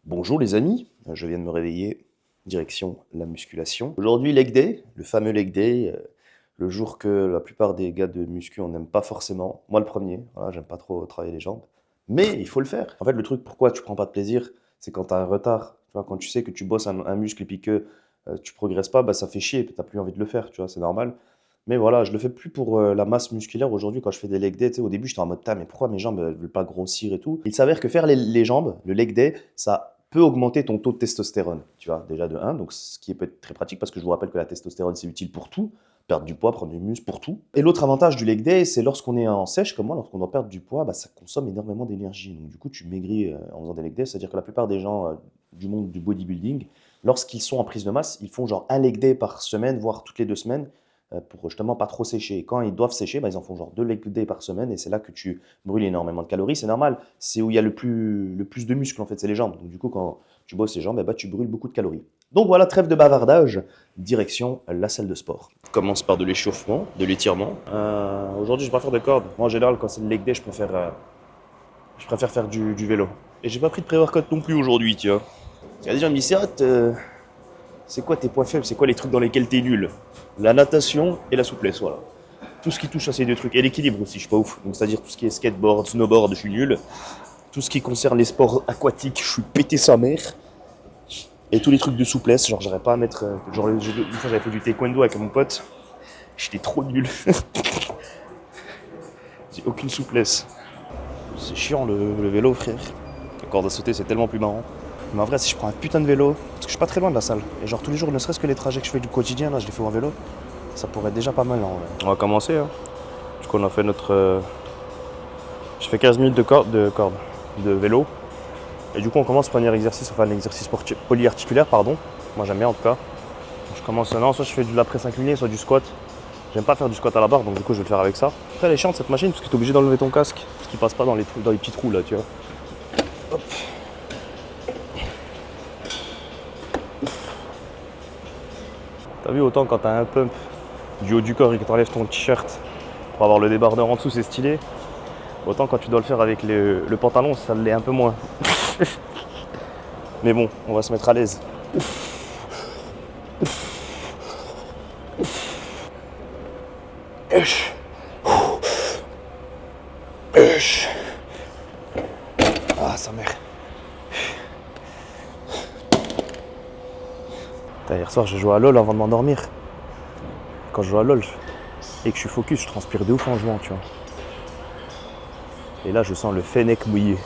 Bonjour les amis, je viens de me réveiller, direction la musculation. Aujourd'hui leg day, le fameux leg day, le jour que la plupart des gars de muscu on n'aime pas forcément. Moi le premier, voilà, j'aime pas trop travailler les jambes. Mais il faut le faire. En fait le truc pourquoi tu prends pas de plaisir, c'est quand tu as un retard. Tu vois, quand tu sais que tu bosses un muscle et puis que tu progresses pas, bah, ça fait chier, tu n'as plus envie de le faire, tu vois, c'est normal. Mais voilà, je le fais plus pour la masse musculaire aujourd'hui quand je fais des leg day. Tu sais, au début j'étais en mode, mais pourquoi mes jambes ne veulent pas grossir et tout. Il s'avère que faire les jambes, le leg day, ça peut augmenter ton taux de testostérone, tu vois, déjà de 1, donc ce qui peut être très pratique parce que je vous rappelle que la testostérone c'est utile pour tout, perdre du poids, prendre du muscle, pour tout. Et l'autre avantage du leg day, c'est lorsqu'on est en sèche comme moi, lorsqu'on doit perdre du poids, bah, ça consomme énormément d'énergie. Donc du coup tu maigris en faisant des leg day, c'est-à-dire que la plupart des gens du monde du bodybuilding, lorsqu'ils sont en prise de masse, ils font genre un leg day par semaine, voire toutes les 2 semaines, pour justement pas trop sécher. Et quand ils doivent sécher, bah, ils en font genre 2 leg day par semaine et c'est là que tu brûles énormément de calories. C'est normal, c'est où il y a le plus de muscles en fait, c'est les jambes. Donc du coup, quand tu bosses les jambes, bah, tu brûles beaucoup de calories. Donc voilà, trêve de bavardage, direction la salle de sport. Je commence par de l'échauffement, de l'étirement. Aujourd'hui, je vais pas faire de corde. Moi, en général, quand c'est le leg day, je préfère faire du vélo. Et j'ai pas pris de pré-workout non plus aujourd'hui, tu vois. Il y a des gens qui me disent, c'est quoi tes points faibles, c'est quoi les trucs dans lesquels t'es nul? La natation et la souplesse, voilà. Tout ce qui touche à ces deux trucs. Et l'équilibre aussi, je suis pas ouf. Donc c'est-à-dire tout ce qui est skateboard, snowboard, je suis nul. Tout ce qui concerne les sports aquatiques, je suis pété sa mère. Et tous les trucs de souplesse, genre j'arrive pas à mettre. Genre une fois j'avais fait du taekwondo avec mon pote, j'étais trop nul. J'ai aucune souplesse. C'est chiant le vélo, frère. La corde à sauter, c'est tellement plus marrant. Mais en vrai, si je prends un putain de vélo, parce que je suis pas très loin de la salle, et genre tous les jours, ne serait-ce que les trajets que je fais du quotidien, là, je les fais en vélo, ça pourrait être déjà pas mal, là, en vrai. On va commencer, hein. Du coup, on a fait notre. Je fais 15 minutes de vélo. Et du coup, on commence par un exercice, enfin un exercice polyarticulaire, pardon. Moi, j'aime bien en tout cas. Donc, je commence maintenant, soit je fais de la presse inclinée, soit du squat. J'aime pas faire du squat à la barre, donc du coup, je vais le faire avec ça. Après, elle est chiante cette machine, parce que t'es obligé d'enlever ton casque, parce qu'il passe pas dans les petits trous là, tu vois. Hop. T'as vu, autant quand t'as un pump du haut du corps et que t'enlèves ton t-shirt pour avoir le débardeur en dessous, c'est stylé. Autant quand tu dois le faire avec le pantalon, ça l'est un peu moins. Mais bon, on va se mettre à l'aise. Ah, sa mère. Hier soir, j'ai joué à LoL avant de m'endormir. Quand je joue à LoL et que je suis focus, je transpire de ouf en jouant, tu vois. Et là, je sens le fennec mouillé.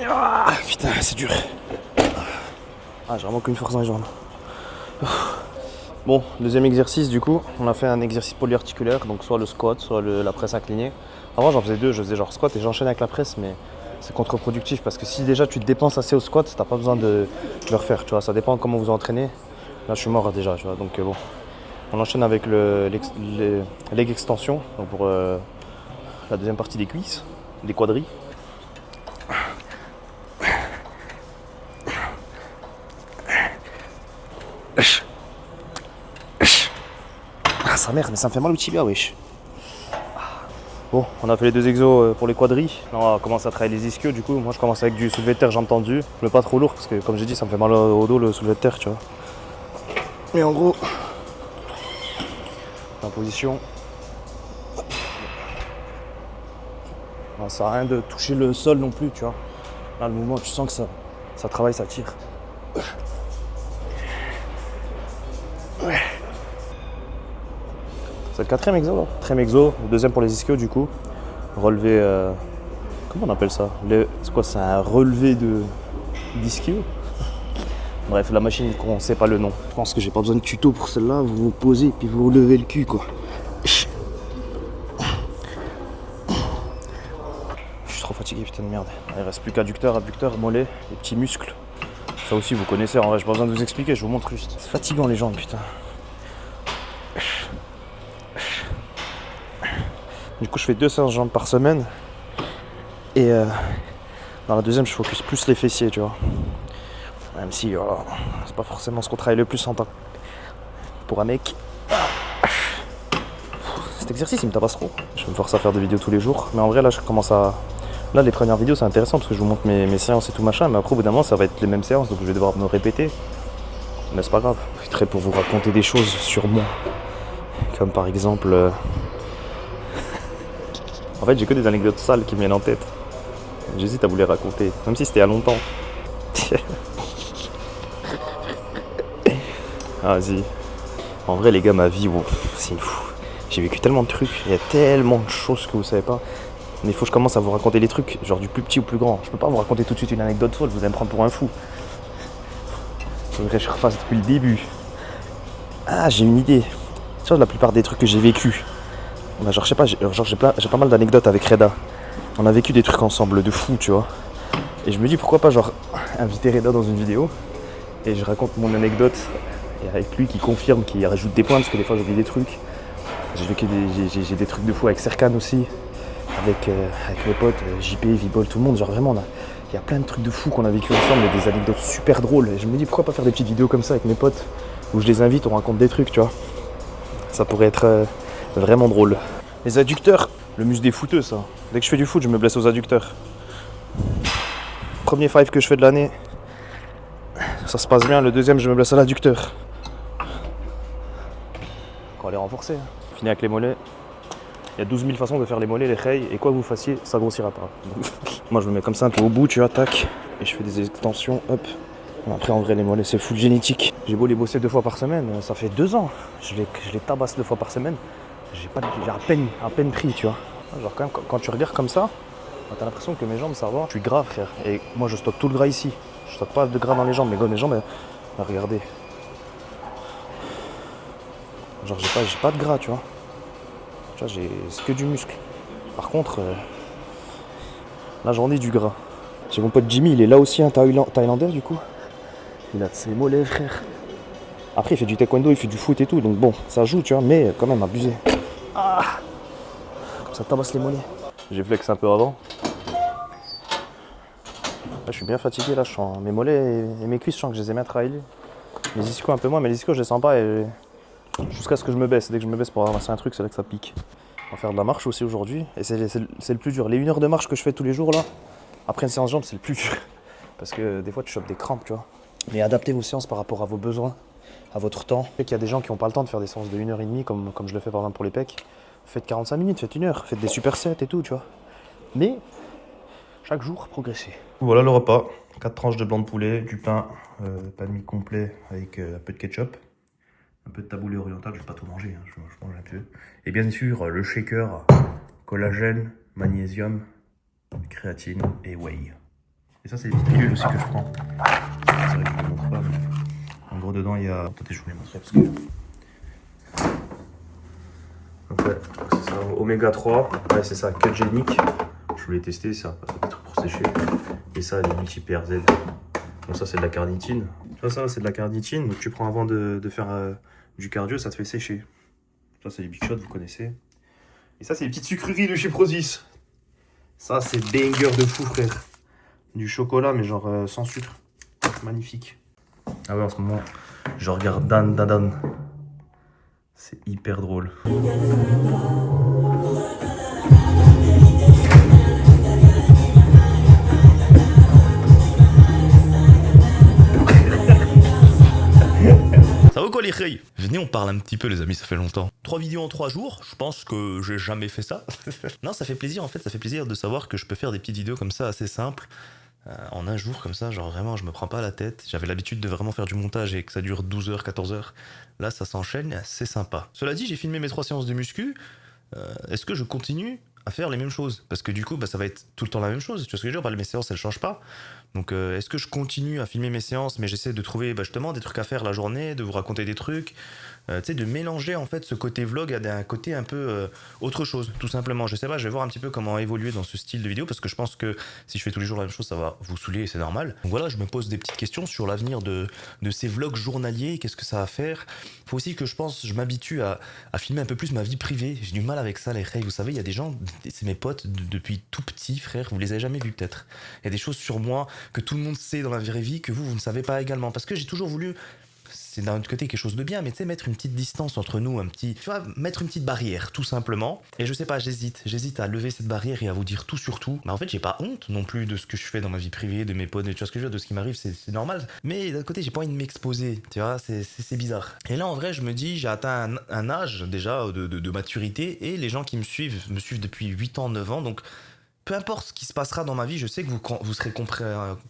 Ah, putain, c'est dur. Ah, j'ai vraiment qu'une force dans les jambes. Bon, deuxième exercice du coup, on a fait un exercice polyarticulaire, donc soit le squat, soit la presse inclinée. Avant j'en faisais deux, je faisais genre squat et j'enchaîne avec la presse, mais c'est contre-productif parce que si déjà tu te dépenses assez au squat, t'as pas besoin de le refaire, tu vois, ça dépend comment vous entraînez. Là je suis mort déjà, tu vois, donc bon. On enchaîne avec les leg extension, donc pour la deuxième partie des cuisses, des quadris. Ah sa mère, mais ça me fait mal au tibia, wesh. Bon, on a fait les deux exos pour les quadris. Là, on va commencer à travailler les ischios. Du coup, moi, je commence avec du soulevé de terre jambes tendues. Mais pas trop lourd parce que, comme j'ai dit, ça me fait mal au dos le soulevé de terre, tu vois. Et en gros, en position. Ça sert à rien de toucher le sol non plus, tu vois. Là, le mouvement, tu sens que ça travaille, ça tire. Ouais. C'est le quatrième exo, là. Quatrième exo, le deuxième pour les ischios, du coup. Relevé. Comment on appelle ça? C'est quoi? C'est un relevé d'ischio? Bref, la machine, on sait pas le nom. Je pense que j'ai pas besoin de tuto pour celle-là. Vous vous posez puis vous relevez le cul, quoi. Je suis trop fatigué, putain de merde. Il reste plus qu'adducteur, abducteur, mollet, les petits muscles. Ça aussi, vous connaissez. En vrai, j'ai pas besoin de vous expliquer. Je vous montre juste. C'est fatigant les jambes, putain. Du coup, je fais 2 séances jambes par semaine. Et dans la deuxième, je focus plus les fessiers, tu vois. Même si c'est pas forcément ce qu'on travaille le plus en tant que pour un mec. Cet exercice il me tabasse trop. Je vais me forcer à faire des vidéos tous les jours. Mais en vrai là je commence à... Là les premières vidéos c'est intéressant parce que je vous montre mes séances et tout machin. Mais après au bout d'un moment ça va être les mêmes séances donc je vais devoir me répéter. Mais c'est pas grave. Je suis très pour vous raconter des choses sur moi. Comme par exemple... En fait j'ai que des anecdotes sales qui me viennent en tête. J'hésite à vous les raconter. Même si c'était il y a longtemps. Ah vas-y. En vrai les gars ma vie, wow, c'est une fou. J'ai vécu tellement de trucs, il y a tellement de choses que vous savez pas. Mais il faut que je commence à vous raconter les trucs, genre du plus petit au plus grand. Je peux pas vous raconter tout de suite une anecdote folle, vous allez me prendre pour un fou. Faudrait que je refasse depuis le début. Ah j'ai une idée. Tu vois la plupart des trucs que j'ai vécu. Bah, genre je sais pas, j'ai pas mal d'anecdotes avec Reda. On a vécu des trucs ensemble de fou, tu vois. Et je me dis pourquoi pas genre inviter Reda dans une vidéo. Et je raconte mon anecdote. Et avec lui qui confirme, qui rajoute des points parce que des fois j'oublie des trucs. J'ai des trucs de fou avec Serkan aussi, avec mes potes, JP, Vibol, tout le monde. Genre vraiment, il y a plein de trucs de fou qu'on a vécu ensemble et des anecdotes super drôles. Et je me dis pourquoi pas faire des petites vidéos comme ça avec mes potes où je les invite, on raconte des trucs, tu vois. Ça pourrait être vraiment drôle. Les adducteurs, le muscle des footeux ça. Dès que je fais du foot, je me blesse aux adducteurs. Premier five que je fais de l'année, ça se passe bien. Le deuxième, je me blesse à l'adducteur. Quand on les renforcer. Fini avec les mollets. Il y a 12 000 façons de faire les mollets, les reilles, et quoi que vous fassiez, ça grossira pas. Moi je me mets comme ça un peu au bout, tu vois, tac, et je fais des extensions, hop. Après en vrai les mollets c'est full génétique. J'ai beau les bosser 2 fois par semaine, ça fait 2 ans. Je les tabasse 2 fois par semaine. J'ai à peine pris, tu vois. Genre quand tu regardes comme ça, t'as l'impression que mes jambes ça va. Je suis gras frère, et moi je stocke tout le gras ici. Je stocke pas de gras dans les jambes, mes jambes, regardez. Genre j'ai pas de gras, tu vois. C'est que du muscle. Par contre, là j'en ai du gras. J'ai mon pote Jimmy, il est là aussi, un Thaïlandais du coup. Il a de ses mollets, frère. Après, il fait du taekwondo, il fait du foot et tout, donc bon, ça joue, tu vois, mais quand même abusé. Ah, comme ça tabasse les mollets. J'ai flex un peu avant. Là, je suis bien fatigué, là, je sens mes mollets et mes cuisses, je sens que je les ai bien travaillés. Les ischios un peu moins, mais les ischios, je les sens pas jusqu'à ce que je me baisse. Dès que je me baisse pour avancer un truc, c'est là que ça pique. On va faire de la marche aussi aujourd'hui, et c'est le plus dur. Les 1 heure de marche que je fais tous les jours là, après une séance jambes, c'est le plus dur. Parce que des fois tu chopes des crampes, tu vois. Mais adaptez vos séances par rapport à vos besoins, à votre temps. Je sais qu'il y a des gens qui n'ont pas le temps de faire des séances de 1h30 comme je le fais par exemple pour les pecs. Faites 45 minutes, faites 1 heure, faites des supersets et tout, tu vois. Mais chaque jour, progressez. Voilà le repas. 4 tranches de blanc de poulet, du pain, pain de mie complet avec un peu de ketchup. Un peu de taboulé oriental, je vais pas tout manger, hein, je mange un peu. Et bien sûr, le shaker, collagène, magnésium, créatine et whey. Et ça, c'est les petites pilules aussi que je prends. C'est vrai que je ne vous montre pas, mais en gros, dedans, il y a... Attendez, je vous les montrer parce que... En fait, c'est ça, oméga 3, ouais, c'est ça, cut génique. Je voulais tester ça, parce que des trucs pour sécher. Et ça, les multi-PRZ. Donc ça, c'est de la carnitine. Tu vois, ça, c'est de la carnitine. Donc tu prends avant de faire du cardio, ça te fait sécher. Ça, c'est les Big Shots, vous connaissez. Et ça, c'est les petites sucreries de chez Prozis. Ça, c'est banger de fou, frère. Du chocolat, mais genre sans sucre. Magnifique. Ah ouais, en ce moment, je regarde Dan Dan. C'est hyper drôle. Ça va quoi les reilles? Venez, on parle un petit peu les amis, ça fait longtemps. 3 vidéos en 3 jours, je pense que j'ai jamais fait ça. Non, ça fait plaisir en fait, ça fait plaisir de savoir que je peux faire des petites vidéos comme ça assez simples. En un jour comme ça, genre vraiment je me prends pas la tête. J'avais l'habitude de vraiment faire du montage et que ça dure 12 heures, 14 heures. Là ça s'enchaîne, c'est sympa. Cela dit, j'ai filmé mes 3 séances de muscu. Est-ce que je continue à faire les mêmes choses? Parce que du coup, ça va être tout le temps la même chose. Tu vois ce que je veux dire? Mes séances, elles changent pas. Donc, est-ce que je continue à filmer mes séances, mais j'essaie de trouver justement des trucs à faire la journée, de vous raconter des trucs, tu sais, de mélanger en fait ce côté vlog à un côté un peu autre chose, tout simplement. Je sais pas, je vais voir un petit peu comment évoluer dans ce style de vidéo, parce que je pense que si je fais tous les jours la même chose, ça va vous saouler et c'est normal. Donc voilà, je me pose des petites questions sur l'avenir de ces vlogs journaliers, qu'est-ce que ça va faire. Faut aussi que je m'habitue à filmer un peu plus ma vie privée. J'ai du mal avec ça, les règles. Vous savez, il y a des gens, c'est mes potes depuis tout petit, frère, vous les avez jamais vus peut-être. Il y a des choses sur moi que tout le monde sait dans la vraie vie, que vous ne savez pas également. Parce que j'ai toujours voulu c'est d'un autre côté quelque chose de bien, mais tu sais, mettre une petite distance entre nous, tu vois, mettre une petite barrière, tout simplement. Et je sais pas, j'hésite à lever cette barrière et à vous dire tout sur tout. Mais en fait, j'ai pas honte non plus de ce que je fais dans ma vie privée, de mes potes, tu vois ce que je veux dire, de ce qui m'arrive, c'est normal. Mais d'un côté, j'ai pas envie de m'exposer, tu vois, c'est bizarre. Et là, en vrai, je me dis, j'ai atteint un âge déjà de maturité, et les gens qui me suivent depuis 8 ans, 9 ans, donc peu importe ce qui se passera dans ma vie, je sais que vous serez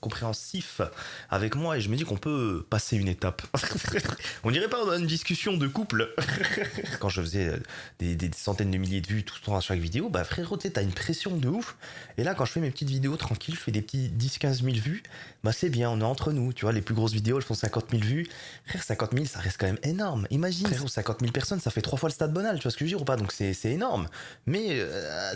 compréhensif avec moi, et je me dis qu'on peut passer une étape. On dirait pas dans une discussion de couple. Quand je faisais des centaines de milliers de vues tout le temps à chaque vidéo, bah frérot, tu sais, t'as une pression de ouf. Et là, quand je fais mes petites vidéos tranquilles, je fais des petits 10-15 000 vues, bah c'est bien, on est entre nous. Tu vois, les plus grosses vidéos, elles font 50 000 vues. Frère, 50 000, ça reste quand même énorme. Imagine, frérot, 50 000 personnes, ça fait 3 fois le Stade Bonal, tu vois ce que je veux dire ou pas? Donc c'est énorme. Mais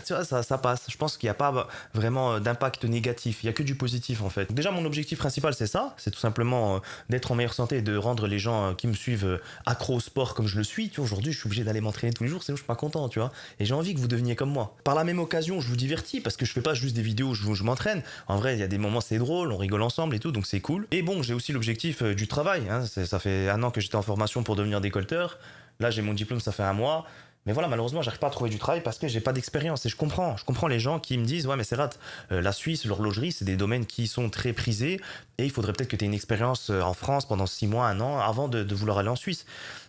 tu vois, ça passe. Je pense qu'il n'y a pas vraiment d'impact négatif. Il n'y a que du positif en fait. Déjà, mon objectif principal, c'est ça. C'est tout simplement d'être en meilleure santé et de rendre les gens qui me suivent accros au sport comme je le suis. Tu vois, aujourd'hui, je suis obligé d'aller m'entraîner tous les jours, sinon je suis pas content, tu vois. Et j'ai envie que vous deveniez comme moi. Par la même occasion, je vous divertis parce que je fais pas juste des vidéos où je m'entraîne. En vrai, il y a des moments, c'est drôle, on rigole ensemble et tout, donc c'est cool. Et bon, j'ai aussi l'objectif du travail. Hein. Ça fait 1 an que j'étais en formation pour devenir décolleteur. Là, j'ai mon diplôme, ça fait 1 mois. Mais voilà, malheureusement, j'arrive pas à trouver du travail parce que j'ai pas d'expérience. Et je comprends les gens qui me disent, ouais, mais c'est rate. La Suisse, l'horlogerie, c'est des domaines qui sont très prisés. Et il faudrait peut-être que tu aies une expérience en France pendant 6 mois, 1 an, avant de vouloir aller en Suisse.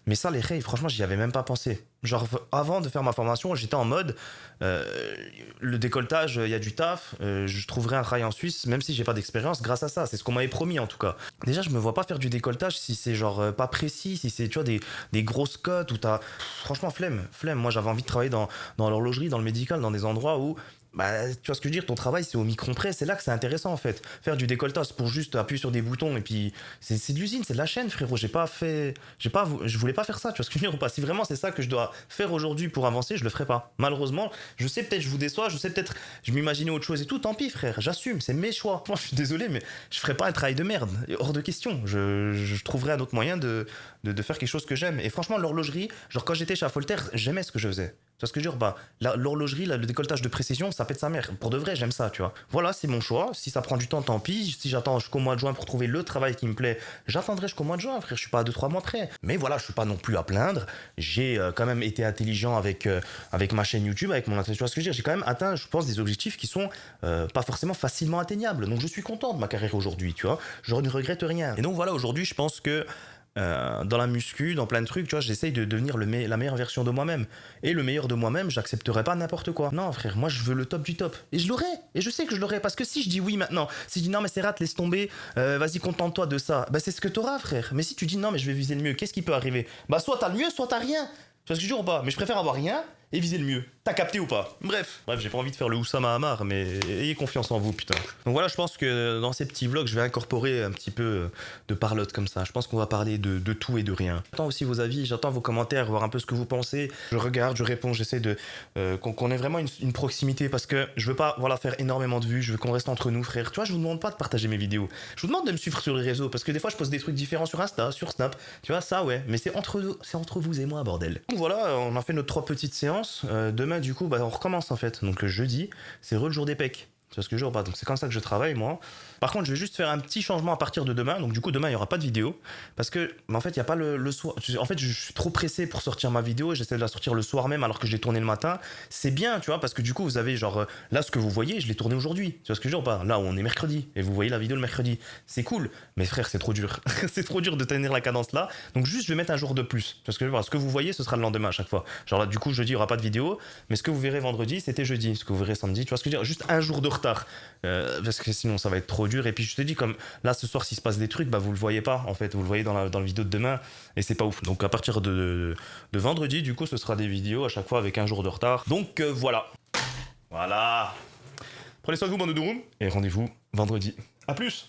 Mais ça, les règles, franchement, j'y avais même pas pensé. Genre, avant de faire ma formation, j'étais en mode, le décolletage, il y a du taf, je trouverai un travail en Suisse, même si j'ai pas d'expérience, grâce à ça. C'est ce qu'on m'avait promis, en tout cas. Déjà, je me vois pas faire du décolletage si c'est genre pas précis, si c'est, tu vois, des grosses cotes où t'as. Franchement, flemme. Moi, j'avais envie de travailler dans l'horlogerie, dans le médical, dans des endroits où. Bah, tu vois ce que je veux dire, ton travail c'est au micron-près, c'est là que c'est intéressant en fait. Faire du décolletage pour juste appuyer sur des boutons et puis c'est de l'usine, c'est de la chaîne frérot, je voulais pas faire ça, tu vois ce que je veux dire ou pas. Si vraiment c'est ça que je dois faire aujourd'hui pour avancer, je le ferai pas. Malheureusement, je sais peut-être je vous déçois, je sais peut-être je m'imaginais autre chose et tout, tant pis frère, j'assume, c'est mes choix. Moi je suis désolé mais je ferai pas un travail de merde, hors de question. Je trouverai un autre moyen de faire quelque chose que j'aime. Et franchement l'horlogerie, genre quand j'étais chez Voltaire, j'aimais ce que je faisais. Tu vois ce que je veux dire? Bah, l'horlogerie, le décolletage de précision, ça pète sa mère. Pour de vrai, j'aime ça, tu vois. Voilà, c'est mon choix. Si ça prend du temps, tant pis. Si j'attends jusqu'au mois de juin pour trouver le travail qui me plaît, j'attendrai jusqu'au mois de juin, frère. Je suis pas à 2-3 mois près. Mais voilà, je suis pas non plus à plaindre. J'ai quand même été intelligent avec ma chaîne YouTube, avec mon attention. Tu vois ce que je veux dire? J'ai quand même atteint, je pense, des objectifs qui sont pas forcément facilement atteignables. Donc je suis content de ma carrière aujourd'hui, tu vois. Je ne regrette rien. Et donc voilà, aujourd'hui, je pense que dans la muscu, dans plein de trucs, tu vois, j'essaye de devenir la meilleure version de moi-même. Et le meilleur de moi-même, j'accepterai pas n'importe quoi. Non, frère, moi je veux le top du top. Et je l'aurai. Et je sais que je l'aurai. Parce que si je dis oui maintenant, si je dis non, mais c'est rate, laisse tomber, vas-y, contente-toi de ça, bah c'est ce que t'auras, frère. Mais si tu dis non, mais je vais viser le mieux, qu'est-ce qui peut arriver? Bah soit t'as le mieux, soit t'as rien. Tu vois ce que je dis ou pas? Mais je préfère avoir rien et viser le mieux. T'as capté ou pas? Bref, j'ai pas envie de faire le Oussama Hamar, mais ayez confiance en vous, putain. Donc voilà, je pense que dans ces petits vlogs, je vais incorporer un petit peu de parlotte comme ça. Je pense qu'on va parler de tout et de rien. J'attends aussi vos avis, j'attends vos commentaires, voir un peu ce que vous pensez. Je regarde, je réponds, j'essaie de qu'on ait vraiment une proximité parce que je veux pas faire énormément de vues, je veux qu'on reste entre nous, frère. Tu vois, je vous demande pas de partager mes vidéos. Je vous demande de me suivre sur les réseaux parce que des fois, je poste des trucs différents sur Insta, sur Snap. Tu vois, ça, ouais. Mais c'est entre vous et moi, bordel. Donc voilà, on a fait nos 3 petites séances. Demain, du coup, on recommence en fait. Donc jeudi, c'est le jour des pecs. Tu vois ce que je veux dire? Donc c'est comme ça que je travaille moi. Par contre, je vais juste faire un petit changement à partir de demain. Donc du coup, demain, il n'y aura pas de vidéo. Parce que, en fait, il n'y a pas le soir. En fait, je suis trop pressé pour sortir ma vidéo. Et j'essaie de la sortir le soir même alors que je l'ai tournée le matin. C'est bien, tu vois, parce que du coup, vous avez genre... Là, ce que vous voyez, je l'ai tourné aujourd'hui. Tu vois ce que je veux dire ou pas? Là, où on est mercredi. Et vous voyez la vidéo le mercredi. C'est cool. Mais frère, c'est trop dur. C'est trop dur de tenir la cadence là. Donc juste, je vais mettre un jour de plus. Tu vois ce que je veux dire? Ce que vous voyez, ce sera le lendemain à chaque fois. Genre là, du coup, jeudi, il n'y aura pas de vidéo. Mais ce que vous verrez vendredi, c'était jeudi. Ce que vous verrez samedi, tu vois ce que je veux dire? Juste un jour de retard. Parce que sinon, ça va être trop dur. Et puis, je te dis, comme là, ce soir, s'il se passe des trucs, vous le voyez pas, en fait. Vous le voyez dans la vidéo de demain. Et c'est pas ouf. Donc, à partir de vendredi, du coup, ce sera des vidéos à chaque fois avec un jour de retard. Donc, voilà. Voilà. Prenez soin de vous, bande de Douroum. Et rendez-vous vendredi. À plus!